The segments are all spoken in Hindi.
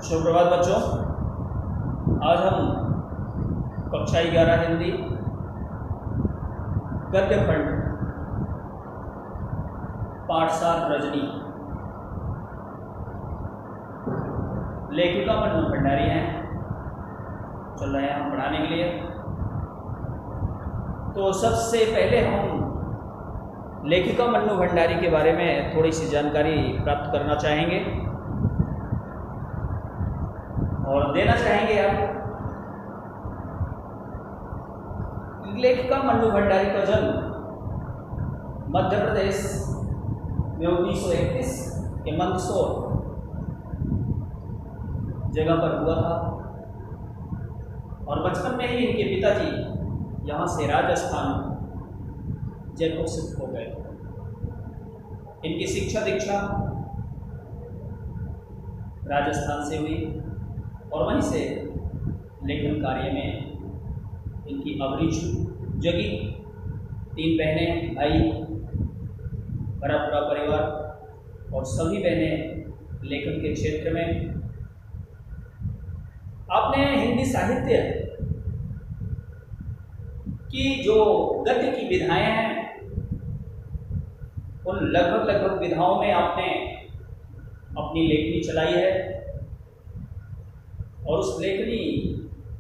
सुप्रभात बच्चों। आज हम कक्षा 11 हिंदी गद्य खंड पाठ 7 रजनी, लेखिका मन्नू भंडारी हैं, चल रहे हैं हम पढ़ाने के लिए। तो सबसे पहले हम लेखिका मन्नू भंडारी के बारे में थोड़ी सी जानकारी प्राप्त करना चाहेंगे और देना चाहेंगे आपको। लेखिका मन्नू भंडारी का जन्म मध्य प्रदेश में 1931 के मंदसौर जगह पर हुआ था और बचपन में ही इनके पिताजी यहाँ से राजस्थान जयपुर शिफ्ट हो गए। इनकी शिक्षा दीक्षा राजस्थान से हुई और वहीं से लेखन कार्य में इनकी अभिरुचि जगी। 3 बहनें, भाई, बड़ा पूरा परिवार और सभी बहनें लेखन के क्षेत्र में। आपने हिंदी साहित्य की जो गद्य की विधाएं हैं उन लगभग विधाओं में आपने अपनी लेखनी चलाई है और उस लेखनी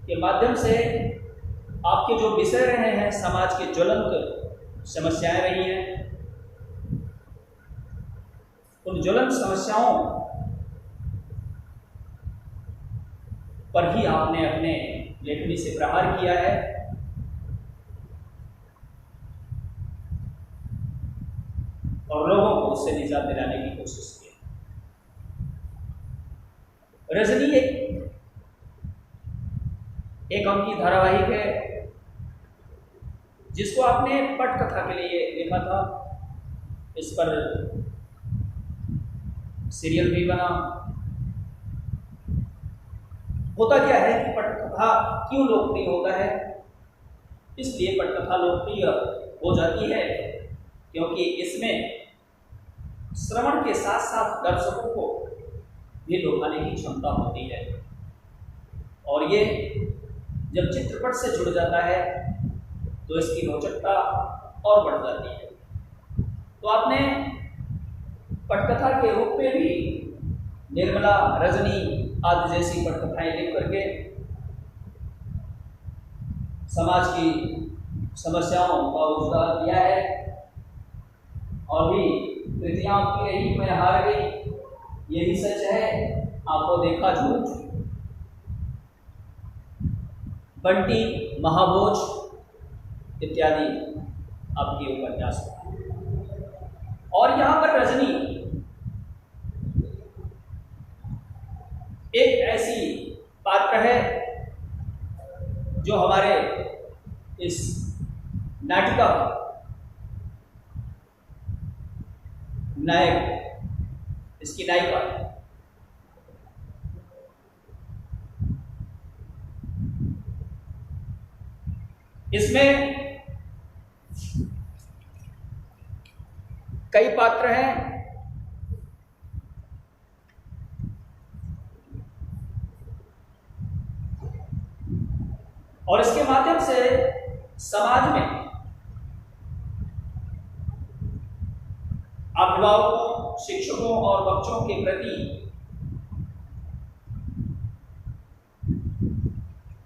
के माध्यम से आपके जो विषय रहे हैं, समाज के ज्वलंत समस्याएं रही हैं, उन ज्वलंत समस्याओं पर ही आपने अपने लेखनी से प्रहार किया है। और लोगों को उससे निजात दिलाने की कोशिश की। रजनी एक अंक की धारावाहिक है जिसको आपने पटकथा के लिए लिखा था। इस पर सीरियल भी बना। होता क्या है कि पटकथा क्यों लोकप्रिय होता है? इसलिए पटकथा लोकप्रिय हो जाती है क्योंकि इसमें श्रवण के साथ साथ दर्शकों को भी लुभाने की क्षमता होती है और ये जब चित्रपट से जुड़ जाता है तो इसकी रोचकता और बढ़ जाती है। तो आपने पटकथा के रूप में भी निर्मला, रजनी आदि जैसी पटकथाएं लिख करके समाज की समस्याओं का उजागर किया है। और भी कृतियां की रही, मैं हार गई, यही सच है, आपको देखा झूठ, बंटी, महाभोज इत्यादि आपके उपन्यास। और यहाँ पर रजनी एक ऐसी पात्र है जो हमारे इस नाटिका नायक, इसकी नायिका है। इसमें कई पात्र हैं और इसके माध्यम से समाज में अभिभावकों, शिक्षकों और बच्चों के प्रति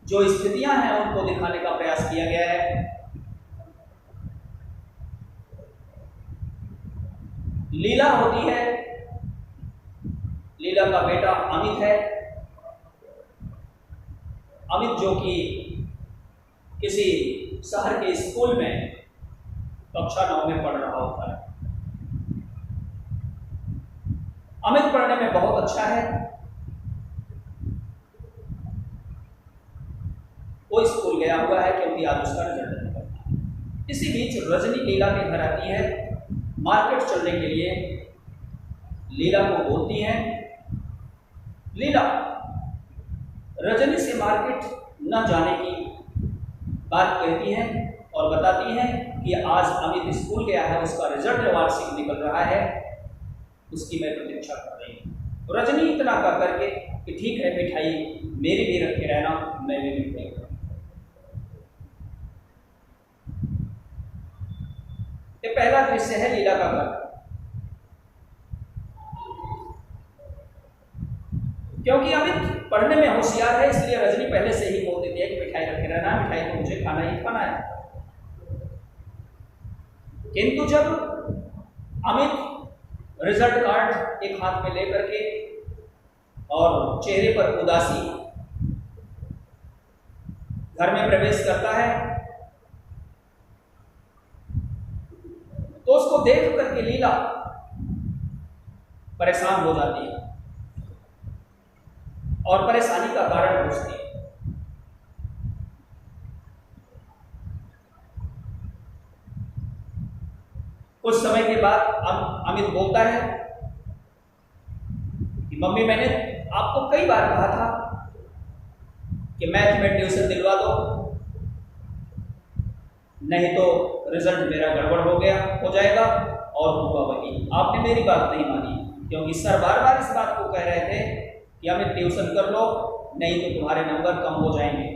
जो स्थितियां हैं उनको दिखाने का प्रयास किया गया है। लीला होती है, लीला का बेटा अमित है। अमित जो कि किसी शहर के स्कूल में कक्षा 9 में पढ़ रहा होता है। अमित पढ़ने में बहुत अच्छा है। वो स्कूल गया हुआ है क्योंकि आज उसका रिजल्ट निकलता है। इसी बीच रजनी लीला के घर आती है मार्केट चलने के लिए। लीला को बोलती है। लीला रजनी से मार्केट न जाने की बात कहती है और बताती है कि आज अमित स्कूल गया है, उसका रिजल्ट वार्षिक निकल रहा है, उसकी मैं प्रतीक्षा कर रही हूँ। रजनी इतना कर करके कि ठीक है मिठाई मेरी भी रखे रहना, मैं भी मिठाई खाऊंगा। ये पहला दृश्य है लीला का घर। क्योंकि अमित पढ़ने में होशियार है, इसलिए रजनी पहले से ही बोल देती है कि मिठाई रखे रहना, मिठाई तो मुझे खाना ही खाना है। किंतु जब अमित रिजल्ट कार्ड एक हाथ में लेकर के और चेहरे पर उदासी घर में प्रवेश करता है, तो उसको देख करके लीला परेशान हो जाती है और परेशानी का कारण पूछती है। कुछ समय के बाद अमित बोलता है कि मम्मी, मैंने आपको कई बार कहा था कि मैथ में ट्यूशन दिलवा दो, नहीं तो रिजल्ट मेरा गड़बड़ हो जाएगा। और हुआ वही, आपने मेरी बात नहीं मानी, क्योंकि सर बार बार इस बात को कह रहे थे कि हमें ट्यूशन कर लो, नहीं तो तुम्हारे नंबर कम हो जाएंगे।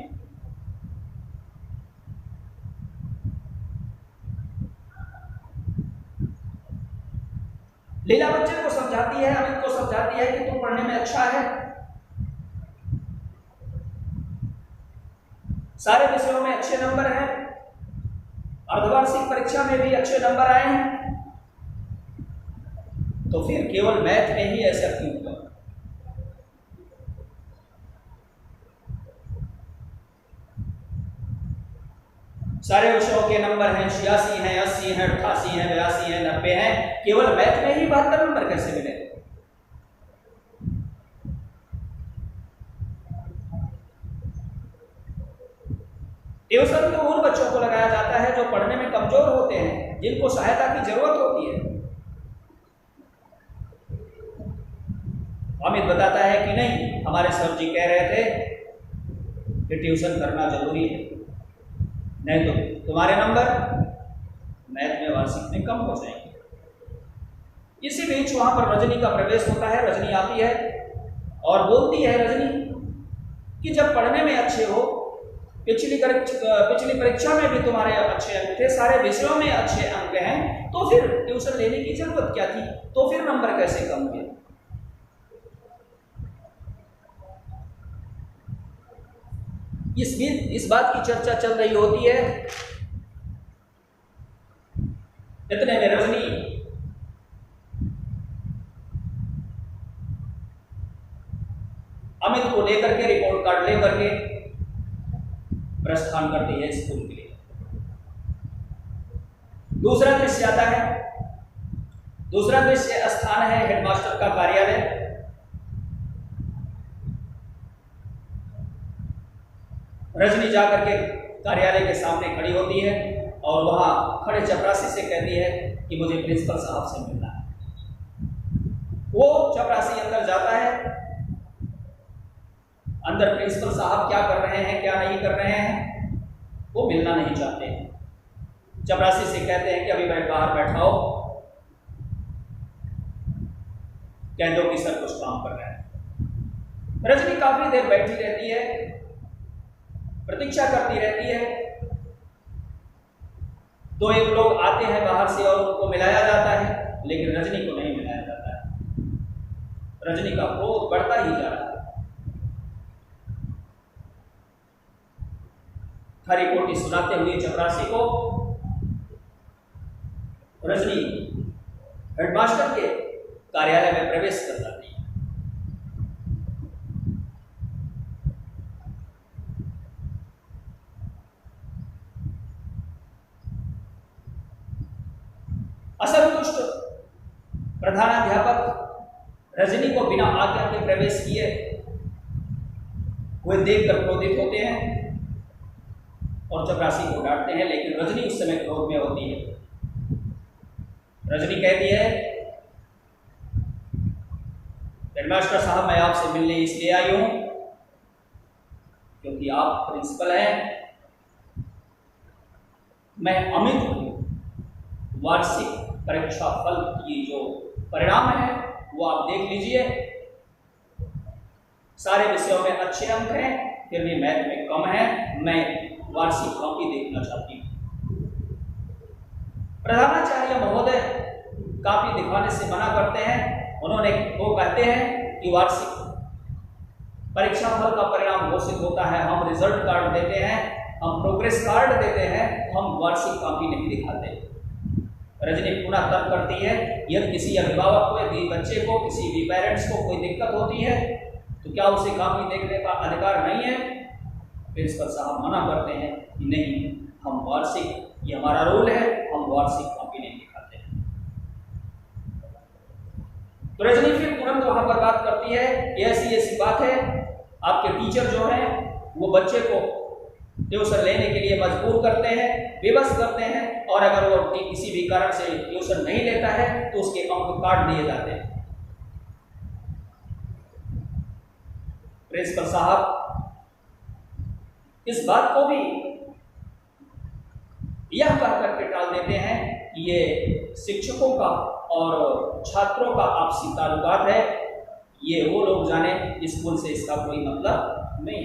लीला बच्चे को समझाती है, अमित को समझाती है कि तुम पढ़ने में अच्छा है, सारे विषयों में अच्छे नंबर हैं, अर्धवार्षिक परीक्षा में भी अच्छे नंबर आए हैं, तो फिर केवल मैथ में ही ऐसा क्यों हुआ? सारे विषयों के नंबर हैं 86 हैं, 80 हैं, 88 हैं, 82 हैं, 90 हैं, केवल मैथ में ही 72 नंबर कैसे मिले? ट्यूशन तो उन बच्चों को लगाया जाता है जो पढ़ने में कमजोर होते हैं, जिनको सहायता की जरूरत होती है। अमित बताता है कि नहीं, हमारे सर जी कह रहे थे कि ट्यूशन करना जरूरी है, नहीं तो तुम्हारे नंबर मैथ में वार्षिक में कम हो जाएंगे। इसी बीच वहां पर रजनी का प्रवेश होता है। रजनी आती है और बोलती है रजनी कि जब पढ़ने में अच्छे हो, पिछली परीक्षा में भी तुम्हारे अच्छे अंक थे, सारे विषयों में अच्छे अंक हैं, तो फिर ट्यूशन लेने की जरूरत क्या थी? तो फिर नंबर कैसे कम हुए? इस बात की चर्चा चल रही होती है, इतने में रजनी अमित को लेकर के रिपोर्ट कार्ड लेकर के प्रस्थान करती है स्कूल के लिए। दूसरा दृश्य आता है। दूसरा दृश्य स्थान है हेडमास्टर का कार्यालय। रजनी जाकर के कार्यालय के सामने खड़ी होती है और वहां खड़े चपरासी से कहती है कि मुझे प्रिंसिपल साहब से मिलना है। वो चपरासी अंदर जाता है। अंदर प्रिंसिपल साहब क्या कर रहे हैं, क्या नहीं कर रहे हैं, वो मिलना नहीं चाहते हैं। चपरासी से कहते हैं कि अभी मैं बाहर बैठा हो, कह दो कि सर कुछ काम कर रहे हैं। रजनी काफी देर बैठी रहती है, प्रतीक्षा करती रहती है। दो एक लोग आते हैं बाहर से और उनको मिलाया जाता है, लेकिन रजनी को नहीं मिलाया जाता है। रजनी का क्रोध बढ़ता ही जा रहा है। खरी खोटी सुनाते हुए चपरासी को रजनी हेडमास्टर के कार्यालय में प्रवेश कर जाती है। असंतुष्ट प्रधानाध्यापक रजनी को बिना आज्ञा के प्रवेश किए हुए देखकर क्रोधित होते हैं और चपरासी को डांटते हैं, लेकिन रजनी उस समय क्रोध में होती है। रजनी कहती है, हेडमास्टर साहब, मैं आपसे मिलने इसलिए आई हूं क्योंकि आप प्रिंसिपल हैं। मैं अमित को वार्षिक परीक्षा फल की जो परिणाम है वो आप देख लीजिए सारे विषयों में अच्छे अंक हैं, फिर भी मैथ में कम है, मैं वार्षिक कॉपी देखना चाहती हूँ। प्रधानाचार्य महोदय कॉपी दिखाने से मना करते हैं। उन्होंने वो कहते हैं कि वार्षिक परीक्षा फल का परिणाम घोषित होता है, हम रिजल्ट कार्ड देते हैं, हम प्रोग्रेस कार्ड देते हैं, हम वार्षिक कॉपी नहीं दिखाते। रजनी पुनः तर्क करती है, यदि किसी अभिभावक को, यदि बच्चे को, किसी भी पेरेंट्स को कोई दिक्कत होती है तो क्या उसे कॉपी देखने का अधिकार नहीं है? प्रिंसिपल साहब मना करते हैं कि नहीं, हम वार्षिक, ये हमारा रूल है, हम वार्षिक कॉपी नहीं दिखाते हैं। तो रजनी फिर तुरंत वहां पर बात करती है, ऐसी ऐसी बात है, आपके टीचर जो है वो बच्चे को ट्यूशन लेने के लिए मजबूर करते हैं, विवश करते हैं, और अगर वो किसी भी कारण से ट्यूशन नहीं लेता है तो उसके अंक काट दिए जाते हैं। प्रिंसिपल साहब इस बात को भी यह कहकर के टाल देते हैं कि ये शिक्षकों का और छात्रों का आपसी ताल्लुकात है, ये वो लोग जाने, स्कूल से इसका कोई मतलब नहीं।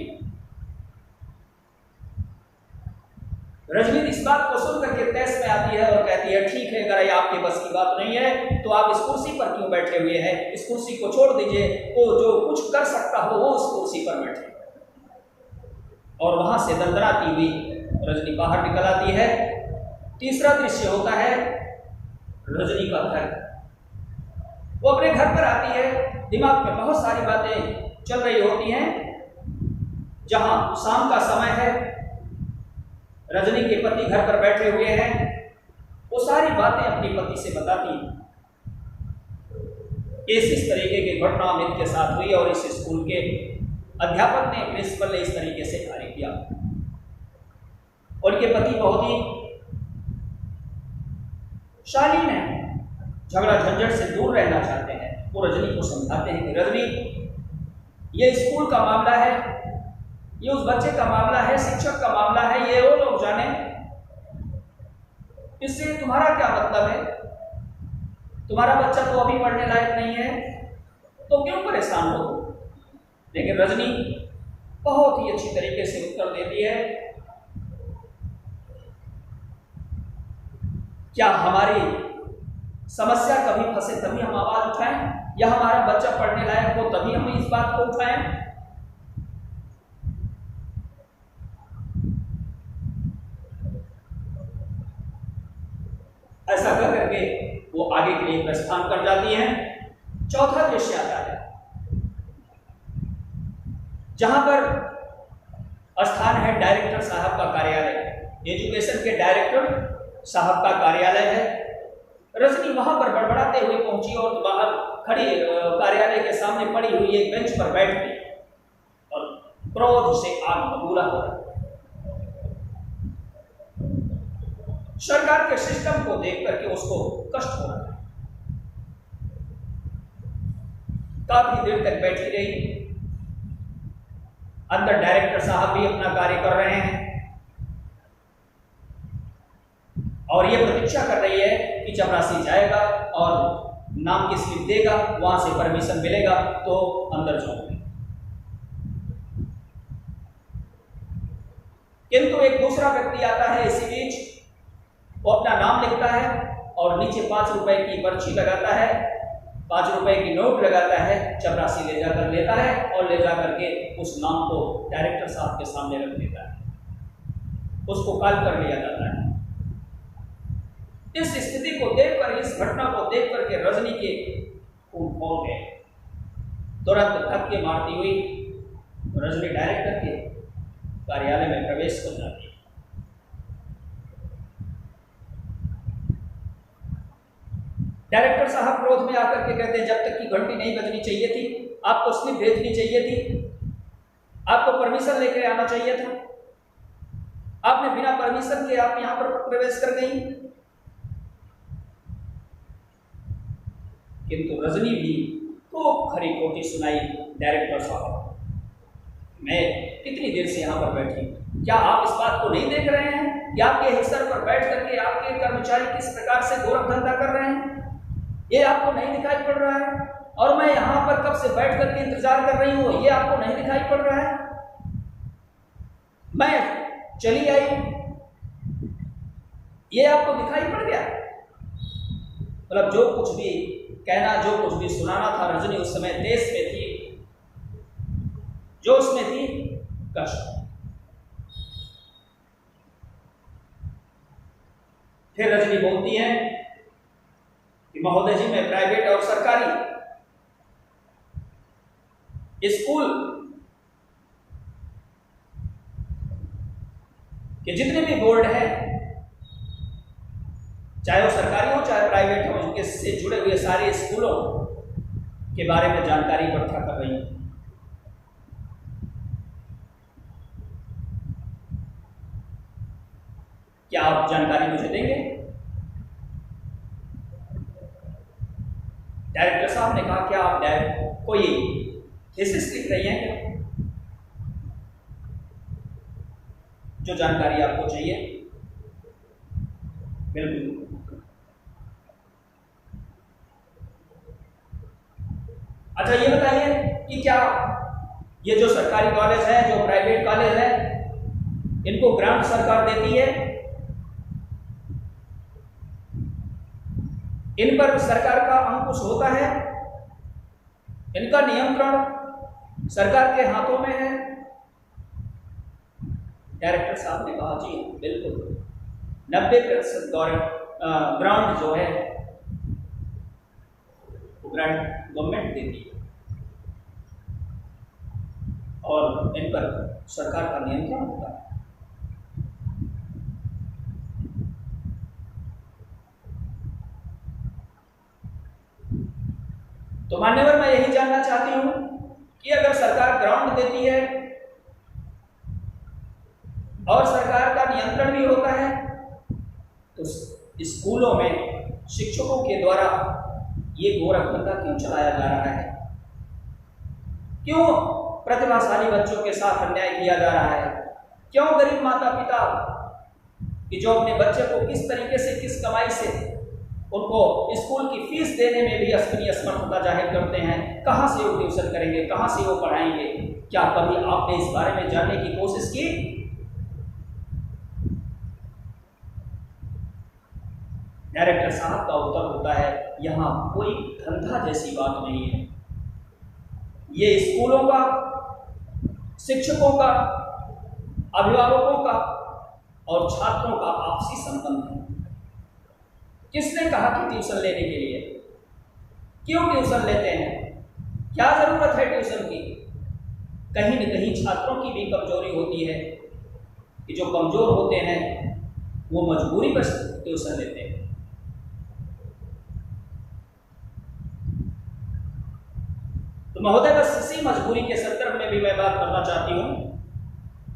रजनी इस बात को सुन करके तैस में आती है और कहती है, ठीक है, अगर ये आपके बस की बात नहीं है तो आप इस कुर्सी पर क्यों बैठे हुए हैं? इस कुर्सी को छोड़ दीजिए, वो जो कुछ कर सकता हो वो उस कुर्सी पर बैठे। और वहां से दंदनाती हुई रजनी बाहर निकल आती है। तीसरा दृश्य होता है रजनी का घर। वो अपने घर पर आती है, दिमाग में बहुत सारी बातें चल रही होती हैं। जहां शाम का समय है, रजनी के पति घर पर बैठे हुए हैं, वो सारी बातें अपनी पति से बताती हैं। इस तरीके की घटना अमित के साथ हुई और इस स्कूल के अध्यापक ने, प्रिंसिपल ने इस तरीके से कार्य किया। उनके पति बहुत ही शालीन है, झगड़ा झंझट से दूर रहना चाहते हैं। वो रजनी को समझाते हैं कि रजनी, ये स्कूल का मामला है, ये उस बच्चे का मामला है, शिक्षक का मामला है, ये वो लोग जाने, इससे तुम्हारा क्या मतलब है? तुम्हारा बच्चा तो अभी पढ़ने लायक नहीं है, तो क्यों परेशान हो? लेकिन रजनी बहुत ही अच्छी तरीके से उत्तर देती है, क्या हमारी समस्या कभी फंसे तभी हम आवाज उठाएं, या हमारा बच्चा पढ़ने लायक हो तभी हम इस बात को उठाएं? ऐसा कर करके वो आगे के लिए प्रस्थान कर जाती हैं। चौथा दृश्य आता है जहां पर स्थान है डायरेक्टर साहब का कार्यालय, एजुकेशन के डायरेक्टर साहब का कार्यालय है। रजनी वहां पर बड़बड़ाते हुए पहुंची और बाहर खड़ी कार्यालय के सामने पड़ी हुई एक बेंच पर बैठ गई और क्रोध से आग बबूला हो रहा। सरकार के सिस्टम को देख करके उसको कष्ट हो रहा है। काफी देर तक बैठी रही। अंदर डायरेक्टर साहब भी अपना कार्य कर रहे हैं और ये प्रतीक्षा कर रही है कि चपरासी जाएगा और नाम की स्लिप देगा, वहां से परमिशन मिलेगा तो अंदर जाऊंगी। किंतु एक दूसरा व्यक्ति आता है इसी बीच, वो अपना नाम लिखता है और नीचे 5 रुपए की पर्ची लगाता है, 5 रुपए की नोट लगाता है। चपरासी ले जाकर लेता है और ले जाकर के उस नाम को डायरेक्टर साहब के सामने रख देता है, उसको कॉल कर लिया जाता है। इस स्थिति को देखकर, इस घटना को देख करके रजनी के खून खौल गए। तुरंत धक्के मारती हुई रजनी डायरेक्टर के कार्यालय में प्रवेश कर जाती है। डायरेक्टर साहब क्रोध में आकर के कहते हैं, जब तक की घंटी नहीं बजनी चाहिए थी, आपको स्लिप भेजनी चाहिए थी, आपको परमिशन लेकर आना चाहिए था, आपने बिना परमिशन के आप यहां पर प्रवेश कर गई। किंतु रजनी भी खूब खरी खोटी सुनाई। डायरेक्टर साहब, मैं कितनी देर से यहाँ पर बैठी, क्या आप इस बात को नहीं देख रहे हैं कि आपके हिस्सर पर बैठ करके आपके कर्मचारी किस प्रकार से गोरख धंधा कर रहे हैं? ये आपको नहीं दिखाई पड़ रहा है? और मैं यहां पर कब से बैठ करके इंतजार कर रही हूं, ये आपको नहीं दिखाई पड़ रहा है? मैं चली आई, ये आपको दिखाई पड़ गया? मतलब जो कुछ भी कहना, जो कुछ भी सुनाना था, रजनी उस समय देश में थी, जो उसमें थी कष्ट। फिर रजनी बोलती है कि महोदय जी, मैं प्राइवेट और सरकारी स्कूल के जितने भी बोर्ड है, चाहे वो सरकारी हो चाहे प्राइवेट हो, इनके से जुड़े हुए सारे स्कूलों के बारे में जानकारी इकट्ठा कर रही हूं। क्या आप जानकारी मुझे देंगे? डायरेक्टर साहब ने कहा, क्या आप कोई थीसिस लिख रही हैं क्या? जो जानकारी आपको चाहिए? बिल्कुल। अच्छा, ये बताइए कि क्या ये जो सरकारी कॉलेज है, जो प्राइवेट कॉलेज है, इनको ग्रांट सरकार देती है? इन पर सरकार का अंकुश होता है? इनका नियंत्रण सरकार के हाथों में है? डायरेक्टर साहब ने कहा, जी बिल्कुल, 90% ग्रांट जो है वो ग्रांट गवर्नमेंट देती है और इन पर सरकार का नियंत्रण होता है। तो मान्यवर, मैं यही जानना चाहती हूं कि अगर सरकार ग्रांट देती है और सरकार का नियंत्रण भी होता है, तो स्कूलों में शिक्षकों के द्वारा ये गोरख धंधा क्यों चलाया जा रहा है? क्यों प्रतिभाशाली बच्चों के साथ अन्याय किया जा रहा है? क्यों गरीब माता पिता कि जो अपने बच्चे को किस तरीके से, किस कमाई से उनको स्कूल की फीस देने में भी अपनी असमर्थता जाहिर करते हैं, कहां से वो ट्यूशन करेंगे, कहां से वो पढ़ाएंगे? क्या कभी आपने इस बारे में जानने की कोशिश की? डायरेक्टर साहब का उत्तर होता है, यहां कोई धंधा जैसी बात नहीं है। ये स्कूलों का, शिक्षकों का, अभिभावकों का और छात्रों का आपसी संबंध है। किसने कहा कि ट्यूशन लेने के लिए? क्यों ट्यूशन लेते हैं? क्या जरूरत है ट्यूशन की? कहीं न कहीं छात्रों की भी कमजोरी होती है कि जो कमजोर होते हैं वो मजबूरी पर ट्यूशन लेते हैं। तो महोदय, बस इसी मजबूरी के संदर्भ में भी मैं बात करना चाहती हूँ।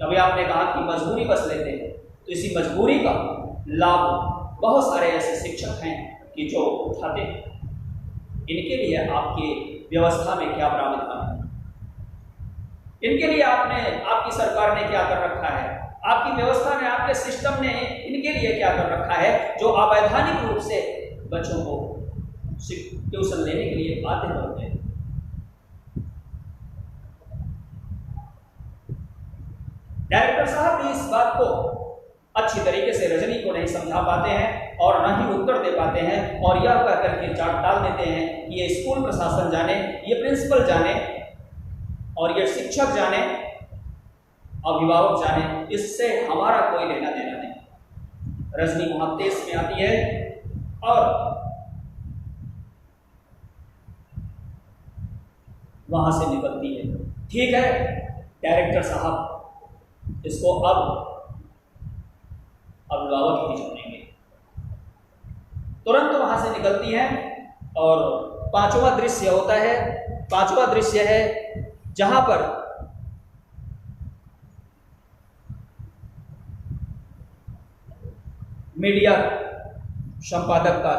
अभी आपने कहा कि मजबूरी बस लेते हैं, तो इसी मजबूरी का लाभ बहुत सारे ऐसे शिक्षक हैं कि जो उठाते हैं। इनके लिए आपकी व्यवस्था में क्या प्रावधान है? इनके लिए आपकी सरकार ने क्या कर रखा है? आपकी व्यवस्था में, आपके सिस्टम ने इनके लिए क्या कर रखा है, जो अवैधानिक रूप से बच्चों को ट्यूशन लेने के लिए बाध्य करते हैं? डायरेक्टर साहब भी इस बात को अच्छी तरीके से रजनी को नहीं समझा पाते हैं और न ही उत्तर दे पाते हैं, और यह कह करके चाट डाल देते हैं कि ये स्कूल प्रशासन जाने, ये प्रिंसिपल जाने और ये शिक्षक जाने, अभिभावक जाने, इससे हमारा कोई लेना देना नहीं। रजनी वहां तेज में आती है और वहां से निकलती है। ठीक है डायरेक्टर साहब, इसको अब अभिभावक ही जानेंगे। तुरंत वहां से निकलती हैं और पांचवा दृश्य होता है। पांचवा दृश्य है जहां पर मीडिया संपादक का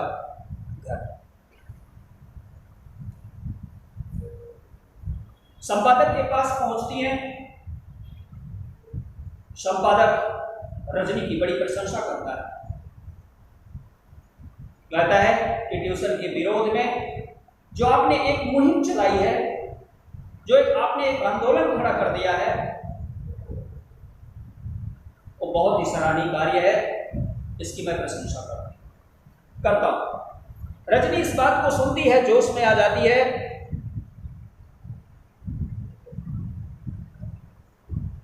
घर। संपादक के पास पहुंचती हैं। संपादक रजनी की बड़ी प्रशंसा करता है, कहता है कि ट्यूशन के विरोध में जो आपने एक मुहिम चलाई है, जो आपने एक आंदोलन खड़ा कर दिया है, वो बहुत ही सराहनीय कार्य है। इसकी मैं प्रशंसा करता हूं। रजनी इस बात को सुनती है, जोश में आ जाती है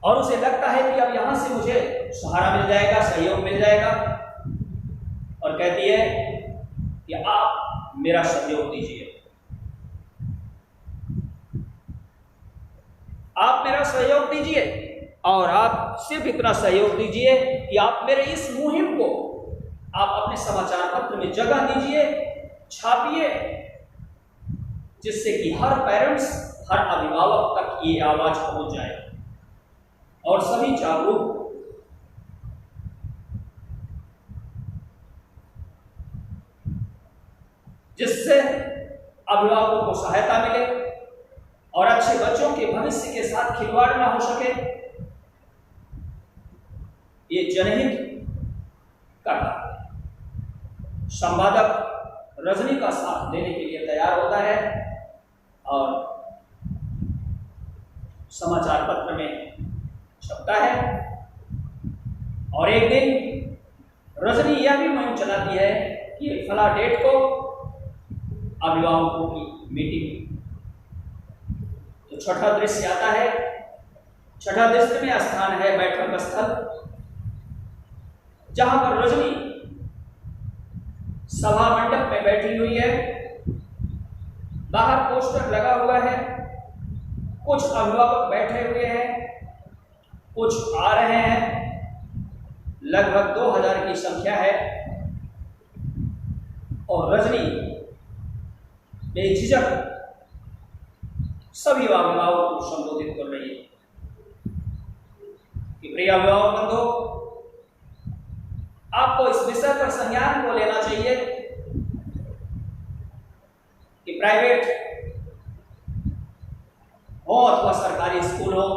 और उसे लगता है कि अब यहां से मुझे सहारा मिल जाएगा, सहयोग मिल जाएगा, और कहती है कि आप मेरा सहयोग दीजिए, आप मेरा सहयोग दीजिए, और आप सिर्फ इतना सहयोग दीजिए कि आप मेरे इस मुहिम को आप अपने समाचार पत्र में जगह दीजिए, छापिए, जिससे कि हर पेरेंट्स, हर अभिभावक तक ये आवाज पहुंच जाए और सभी जागरूक, जिससे अभिभावकों को सहायता मिले और अच्छे बच्चों के भविष्य के साथ खिलवाड़ ना हो सके। ये जनहित का कार्य है। संपादक रजनी का साथ देने के लिए तैयार होता है और समाचार पत्र में छपता है। और एक दिन रजनी यह भी मुहिम चलाती है कि फला डेट को अभिभावकों की मीटिंग। तो छठा दृश्य आता है। छठा दृश्य में स्थान है बैठक स्थल, जहां पर रजनी सभा मंडप में बैठी हुई है। बाहर पोस्टर लगा हुआ है, कुछ अभिभावक बैठे हुए हैं, कुछ आ रहे हैं, लगभग 2000 की संख्या है। और रजनी बेझिझक सभी अभिभावकों को संबोधित कर रही है कि प्रिय अभिभावक बंधु, आपको इस विषय पर संज्ञान को लेना चाहिए कि प्राइवेट हो अथवा सरकारी स्कूल हो,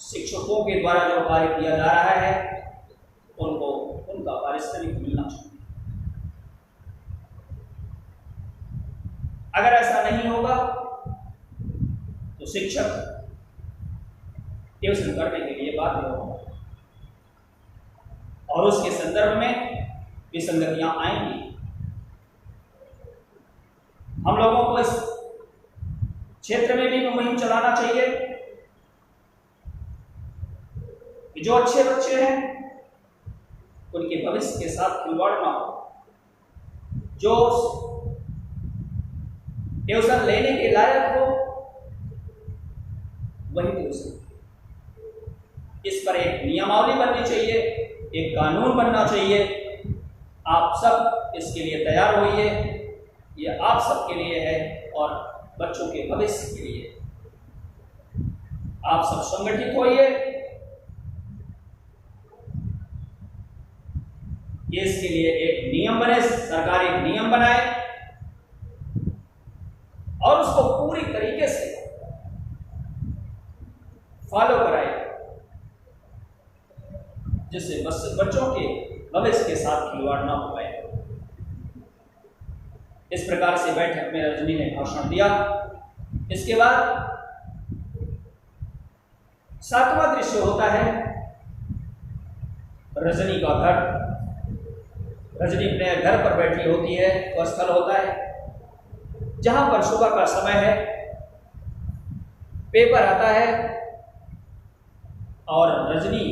शिक्षकों के द्वारा जो कार्य किया जा रहा है उनको उनका पारिश्रमिक मिलना चाहिए। अगर ऐसा नहीं होगा तो शिक्षक ट्यूशन करने के लिए बाध्य होगा और उसके संदर्भ में विसंगतियां आएंगी। हम लोगों को इस क्षेत्र में भी मुहिम चलाना चाहिए कि जो अच्छे बच्चे हैं उनके भविष्य के साथ खिलवाड़ ना हो, जो ट्यूशन लेने के लायक हो वही ट्यूशन। इस पर एक नियमावली बननी चाहिए, एक कानून बनना चाहिए। आप सब इसके लिए तैयार होइए, ये आप सबके लिए है और बच्चों के भविष्य के लिए। आप सब संगठित होइए, इसके लिए एक नियम बने, सरकार एक नियम बनाए और उसको पूरी तरीके से फॉलो कराए, जिससे बच्चों के भविष्य के साथ खिलवाड़ ना हो पाए। इस प्रकार से बैठक में रजनी ने भाषण दिया। इसके बाद सातवां दृश्य होता है रजनी का घर। रजनी अपने घर पर बैठी होती है। वह स्थल होता है जहां पर सुबह का समय है, पेपर आता है और रजनी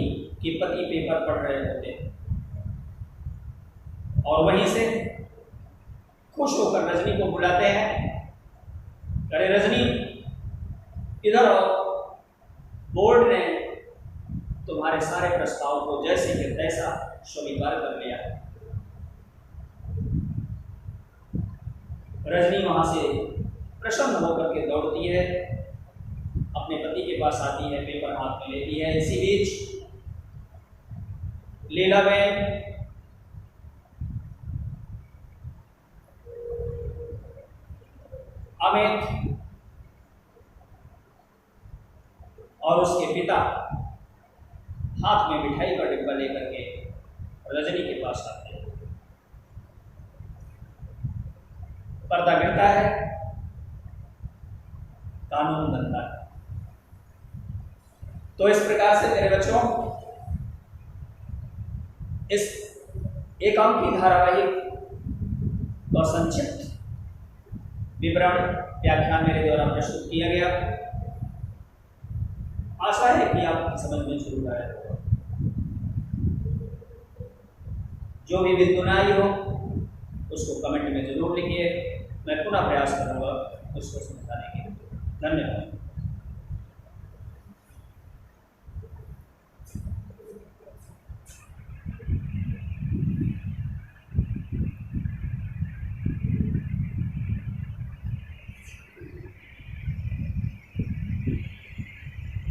के पति पेपर पढ़ रहे होते हैं और वहीं से खुश होकर रजनी को बुलाते हैं। अरे रजनी, इधर आओ, बोर्ड ने तुम्हारे सारे प्रस्ताव को जैसे कि तैसा स्वीकार कर लिया है। रजनी वहां से प्रसन्न होकर के दौड़ती है, अपने पति के पास आती है, पेपर हाथ में लेती है। इसी बीच लीलाबेन अमित और उसके पिता हाथ में मिठाई का डिब्बा लेकर के रजनी के पास आते हैं। पर्दा गिरता है, कानून बनता है। तो इस प्रकार से मेरे बच्चों, इस एक अंक की धारावाहिक और संक्षिप्त विवरण व्याख्यान मेरे द्वारा प्रस्तुत किया गया। आशा है कि आपकी समझ में जरूर आया होगा। जो भी बिंदुनाई हो उसको कमेंट में जरूर लिखिए, मैं पुनः प्रयास करूंगा उसको समझाने के लिए। धन्यवाद।